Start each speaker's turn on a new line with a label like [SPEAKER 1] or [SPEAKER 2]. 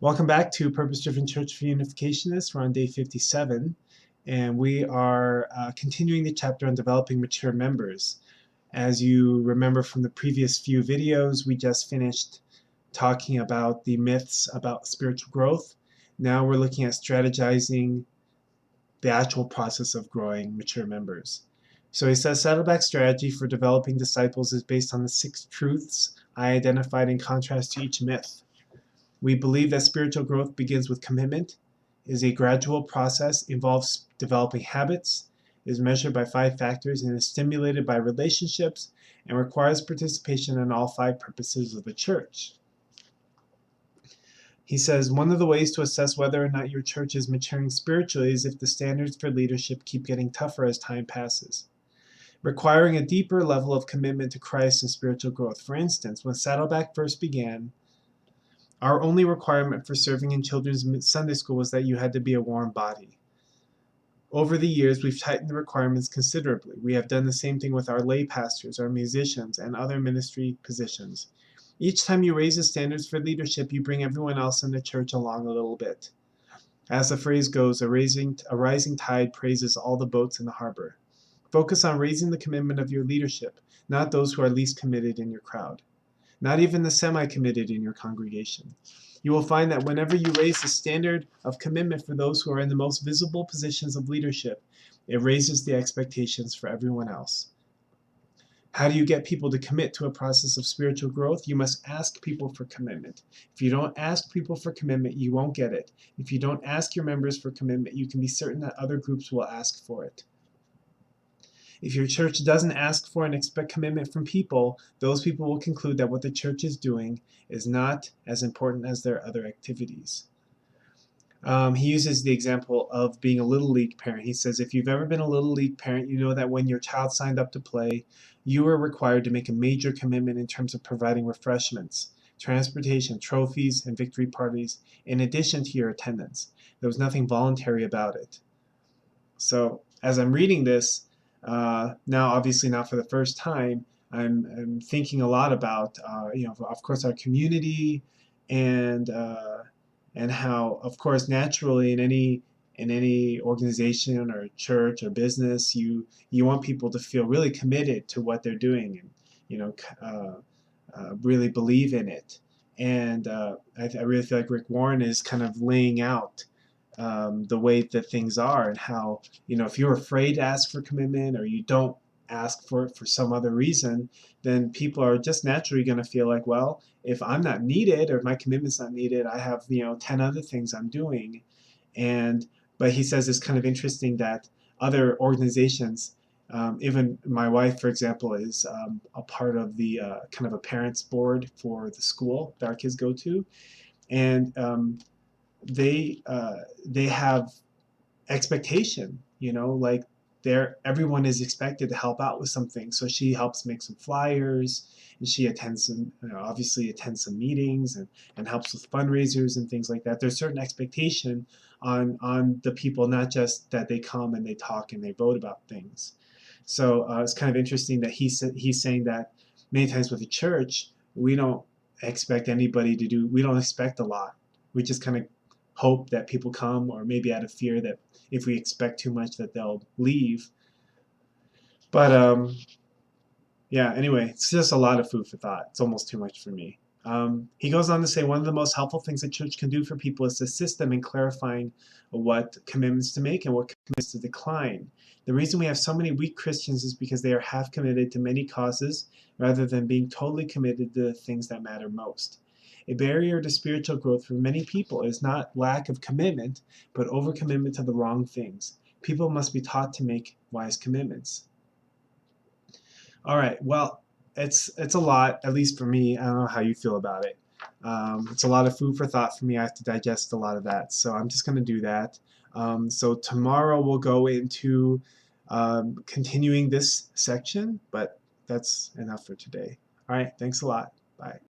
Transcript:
[SPEAKER 1] Welcome back to Purpose-Driven Church for Unificationists. We're on day 57, and we are continuing the chapter on developing mature members. As you remember from the previous few videos, we just finished talking about the myths about spiritual growth. Now we're looking at strategizing the actual process of growing mature members. So he says Saddleback's strategy for developing disciples is based on the 6 truths I identified in contrast to each myth. We believe that spiritual growth begins with commitment, is a gradual process, involves developing habits, is measured by 5 factors, and is stimulated by relationships, and requires participation in all 5 purposes of the church. He says one of the ways to assess whether or not your church is maturing spiritually is if the standards for leadership keep getting tougher as time passes, requiring a deeper level of commitment to Christ and spiritual growth. For instance, when Saddleback first began, our only requirement for serving in children's Sunday school was that you had to be a warm body. Over the years, we've tightened the requirements considerably. We have done the same thing with our lay pastors, our musicians, and other ministry positions. Each time you raise the standards for leadership, you bring everyone else in the church along a little bit. As the phrase goes, a rising tide praises all the boats in the harbor. Focus on raising the commitment of your leadership, not those who are least committed in your crowd, not even the semi-committed in your congregation. You will find that whenever you raise the standard of commitment for those who are in the most visible positions of leadership, it raises the expectations for everyone else. How do you get people to commit to a process of spiritual growth? You must ask people for commitment. If you don't ask people for commitment, you won't get it. If you don't ask your members for commitment, you can be certain that other groups will ask for it. If your church doesn't ask for and expect commitment from people, those people will conclude that what the church is doing is not as important as their other activities. He uses the example of being a Little League parent. He says, if you've ever been a Little League parent, you know that when your child signed up to play, you were required to make a major commitment in terms of providing refreshments, transportation, trophies, and victory parties, in addition to your attendance. There was nothing voluntary about it. So as I'm reading this, now obviously not for the first time, I'm thinking a lot about of course our community and how of course naturally in any organization or church or business you want people to feel really committed to what they're doing and really believe in it. And I really feel like Rick Warren is kind of laying out the way that things are, and how, if you're afraid to ask for commitment or you don't ask for it for some other reason, then people are just naturally going to feel like, well, if I'm not needed or if my commitment's not needed, I have 10 other things I'm doing. But he says it's kind of interesting that other organizations, even my wife, for example, is a part of the kind of a parents board for the school that our kids go to, and they have expectation, like everyone is expected to help out with something. So she helps make some flyers, and she attends some, obviously attends some meetings and helps with fundraisers and things like that. There's certain expectation on the people, not just that they come and they talk and they vote about things. So it's kind of interesting that he's saying that many times with the church, we don't expect anybody to do, we don't expect a lot. We just kind of hope that people come, or maybe out of fear that if we expect too much that they'll leave. But yeah, anyway, it's just a lot of food for thought. It's almost too much for me. He goes on to say one of the most helpful things a church can do for people is to assist them in clarifying what commitments to make and what commitments to decline. The reason we have so many weak Christians is because they are half committed to many causes rather than being totally committed to the things that matter most. A barrier to spiritual growth for many people is not lack of commitment, but overcommitment to the wrong things. People must be taught to make wise commitments. All right, well, it's a lot, at least for me. I don't know how you feel about it. It's a lot of food for thought for me. I have to digest a lot of that, so I'm just going to do that. So tomorrow we'll go into continuing this section, but that's enough for today. All right, thanks a lot. Bye.